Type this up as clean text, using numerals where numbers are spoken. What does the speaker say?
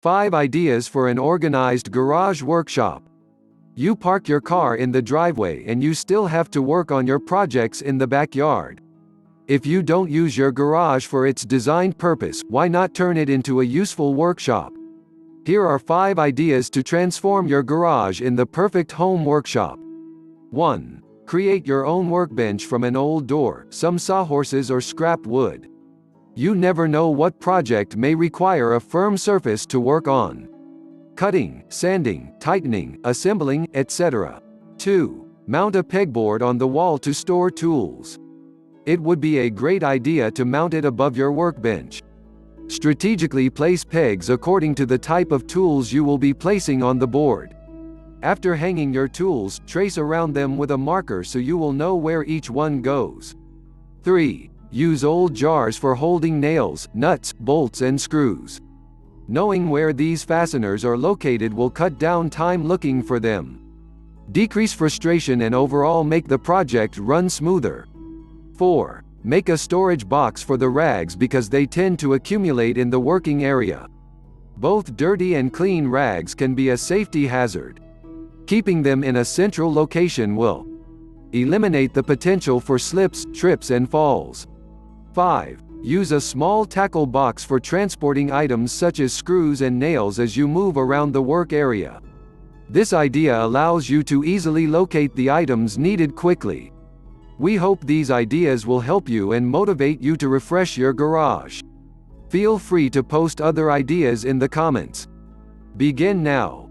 5 ideas for an organized garage workshop. You park your car in the driveway and you still have to work on your projects in the backyard. If you don't use your garage for its designed purpose, why not turn it into a useful workshop? Here are 5 ideas to transform your garage in the perfect home workshop. 1. Create your own workbench from an old door, some sawhorses or scrap wood. You never know what project may require a firm surface to work on. Cutting, sanding, tightening, assembling, etc. 2. Mount a pegboard on the wall to store tools. It would be a great idea to mount it above your workbench. Strategically place pegs according to the type of tools you will be placing on the board. After hanging your tools, trace around them with a marker so you will know where each one goes. 3. Use old jars for holding nails, nuts, bolts and screws. Knowing where these fasteners are located will cut down time looking for them. Decrease frustration and overall make the project run smoother. 4. Make a storage box for the rags because they tend to accumulate in the working area. Both dirty and clean rags can be a safety hazard. Keeping them in a central location will eliminate the potential for slips, trips and falls. 5. Use a small tackle box for transporting items such as screws and nails as you move around the work area. This idea allows you to easily locate the items needed quickly. We hope these ideas will help you and motivate you to refresh your garage. Feel free to post other ideas in the comments. Begin now.